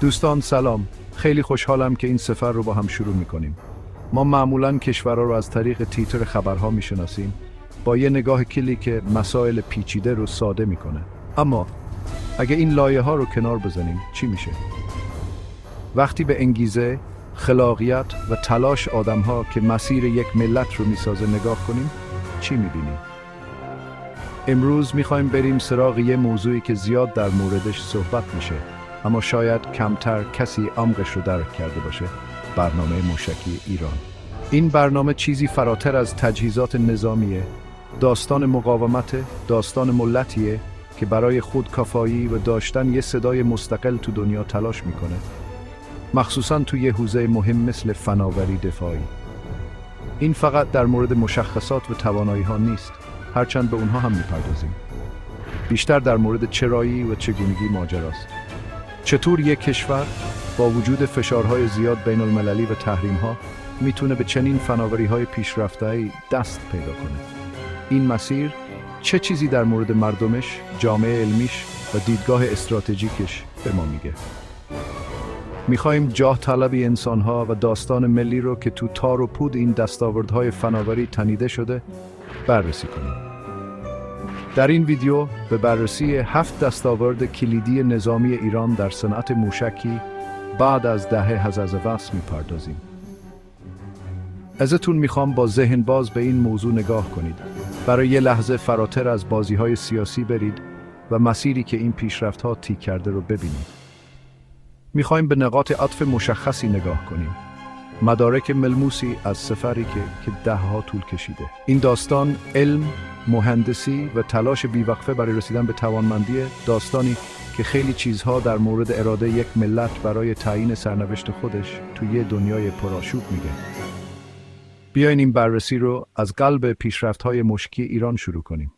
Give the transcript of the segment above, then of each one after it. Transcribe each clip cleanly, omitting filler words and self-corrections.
دوستان سلام، خیلی خوشحالم که این سفر رو با هم شروع میکنیم. ما معمولاً کشورها رو از طریق تیتر خبرها میشناسیم، با یه نگاه کلی که مسائل پیچیده رو ساده میکنه. اما اگه این لایه ها رو کنار بزنیم چی میشه؟ وقتی به انگیزه، خلاقیت و تلاش آدمها که مسیر یک ملت رو میسازه نگاه کنیم چی میبینیم؟ امروز میخوایم بریم سراغ یه موضوعی که زیاد در موردش صحبت میشه، اما شاید کمتر کسی عمقش رو درک کرده باشه. برنامه موشکی ایران. این برنامه چیزی فراتر از تجهیزات نظامیه. داستان مقاومت، داستان ملتیه که برای خودکفایی و داشتن یه صدای مستقل تو دنیا تلاش میکنه، مخصوصاً تو یه حوزه مهم مثل فناوری دفاعی. این فقط در مورد مشخصات و توانایی ها نیست، هرچند به اونها هم میپردازیم. بیشتر در مورد چرایی و چگونگی ماجراست. چطور یک کشور با وجود فشارهای زیاد بین المللی و تحریم‌ها میتونه به چنین فناوری‌های پیشرفته‌ای دست پیدا کنه؟ این مسیر چه چیزی در مورد مردمش، جامعه علمیش و دیدگاه استراتژیکش به ما میگه؟ میخوایم جاه طلبی انسان‌ها و داستان ملی رو که تو تار و پود این دستاوردهای فناوری تنیده شده بررسی کنیم. در این ویدیو به بررسی 7 دستاورد کلیدی نظامی ایران در صنعت موشکی بعد از دهه حضرت میپردازیم. ازتون میخوام با ذهن باز به این موضوع نگاه کنید. برای یه لحظه فراتر از بازی‌های سیاسی برید و مسیری که این پیشرفت‌ها طی کرده رو ببینید. میخوایم به نقاط عطف مشخصی نگاه کنیم. مدارک ملموسی از سفری که ده‌ها طول کشیده. این داستان علم، مهندسی و تلاش بیوقفه برای رسیدن به توانمندی، داستانی که خیلی چیزها در مورد اراده یک ملت برای تعیین سرنوشت خودش توی دنیای پرآشوب میگه. بیاین این بررسی رو از قلب پیشرفت‌های موشکی ایران شروع کنیم.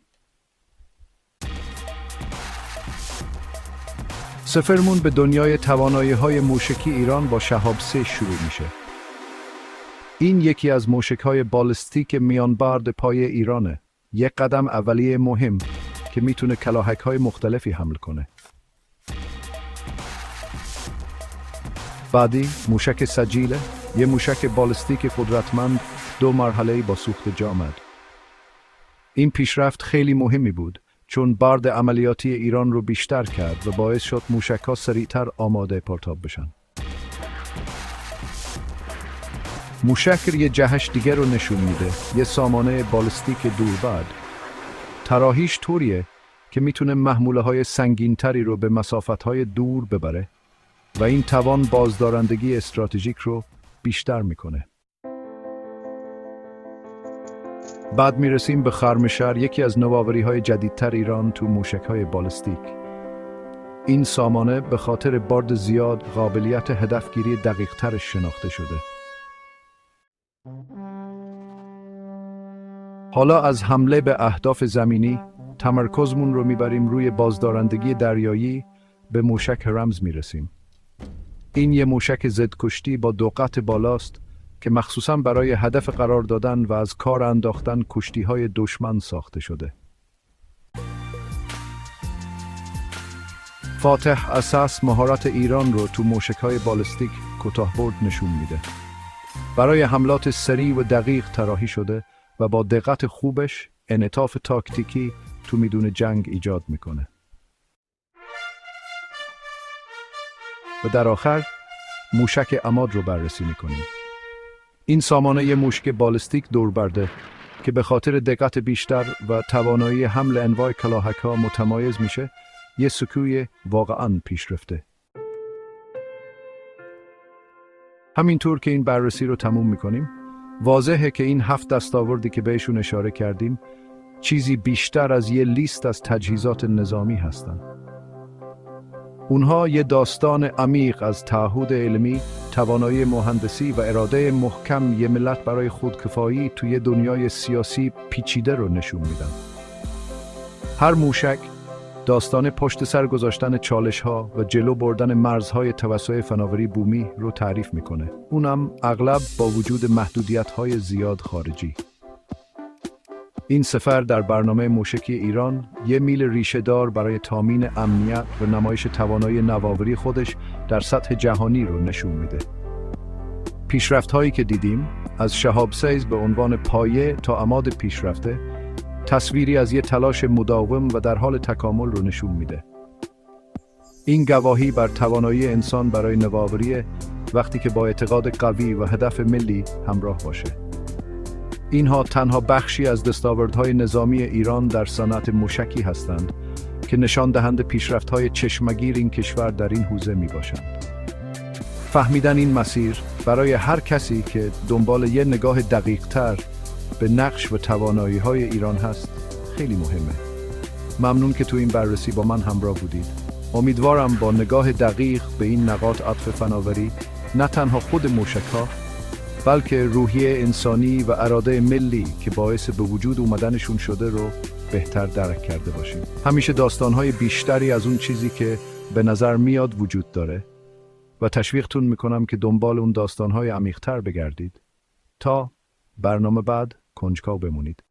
سفرمون به دنیای توانایی‌های موشکی ایران با شهاب 3 شروع میشه. این یکی از موشک‌های بالستیک میانبرد پایه ایرانه. یک قدم اولیه مهم که میتونه کلاهک‌های مختلفی حمل کنه. بعدی موشک سجیله، یه موشک بالستیک قدرتمند 2 مرحله‌ای با سوخت جامد. این پیشرفت خیلی مهمی بود چون بارد عملیاتی ایران رو بیشتر کرد و باعث شد موشک‌ها سریعتر آماده پرتاب بشن. موشک یه جهش دیگه رو نشون میده، یه سامانه بالستیک دوربرد. طراحیش طوریه که میتونه محموله‌های سنگین‌تری رو به مسافت‌های دور ببره و این توان بازدارندگی استراتژیک رو بیشتر میکنه. بعد میرسیم به خرمشهر، یکی از نوآوری‌های جدیدتر ایران تو موشک‌های بالستیک. این سامانه به خاطر بارد زیاد قابلیت هدفگیری دقیق‌ترش شناخته شده. حالا از حمله به اهداف زمینی تمرکزمون رو میبریم روی بازدارندگی دریایی. به موشک رمز میرسیم. این یه موشک ضدکشتی با 2 قطع بالاست که مخصوصاً برای هدف قرار دادن و از کار انداختن کشتی‌های دشمن ساخته شده. فاتح اساس مهارت ایران رو تو موشک‌های بالستیک کوتاه‌برد نشون میده. برای حملات سریع و دقیق طراحی شده و با دقت خوبش انعطاف تاکتیکی تو میدون جنگ ایجاد میکنه. و در آخر موشک عماد رو بررسی میکنیم. این سامانه یه موشک بالستیک دوربرده که به خاطر دقت بیشتر و توانایی حمل انواع کلاهک‌ها متمایز میشه. یه سکوی واقعاً پیشرفته. همینطور که این بررسی رو تموم میکنیم، واضحه که این 7 دستاوردی که بهشون اشاره کردیم چیزی بیشتر از یه لیست از تجهیزات نظامی هستن. اونها یه داستان عمیق از تعهد علمی، توانایی مهندسی و اراده محکم یه ملت برای خودکفایی توی دنیای سیاسی پیچیده رو نشون میدن. هر موشک داستان پشت سر گذاشتن چالش‌ها و جلو بردن مرزهای توسع فناوری بومی رو تعریف میکنه. اونم اغلب با وجود محدودیت‌های زیاد خارجی. این سفر در برنامه موشکی ایران یه میل ریشه دار برای تامین امنیت و نمایش توانایی نوآوری خودش در سطح جهانی رو نشون میده. پیشرفت‌هایی که دیدیم، از شهاب سیز به عنوان پایه تا عماد پیشرفته، تصویری از یه تلاش مداوم و در حال تکامل رو نشون میده. این گواهی بر توانایی انسان برای نوآوری وقتی که با اعتقاد قوی و هدف ملی همراه باشه. اینها تنها بخشی از دستاوردهای نظامی ایران در صنعت موشکی هستند که نشان دهنده پیشرفت‌های چشمگیر این کشور در این حوزه میباشند. فهمیدن این مسیر برای هر کسی که دنبال یه نگاه دقیق‌تر به نقش و توانایی‌های ایران هست خیلی مهمه. ممنون که تو این بررسی با من همراه بودید. امیدوارم با نگاه دقیق به این نقاط عطف فناوری نه تنها خود موشک‌ها بلکه روحیه انسانی و اراده ملی که باعث به وجود اومدنشون شده رو بهتر درک کرده باشیم. همیشه داستان‌های بیشتری از اون چیزی که به نظر میاد وجود داره و تشویقتون میکنم که دنبال اون داستان‌های عمیق‌تر بگردید تا برنامه بعد کنجکاو بمونید.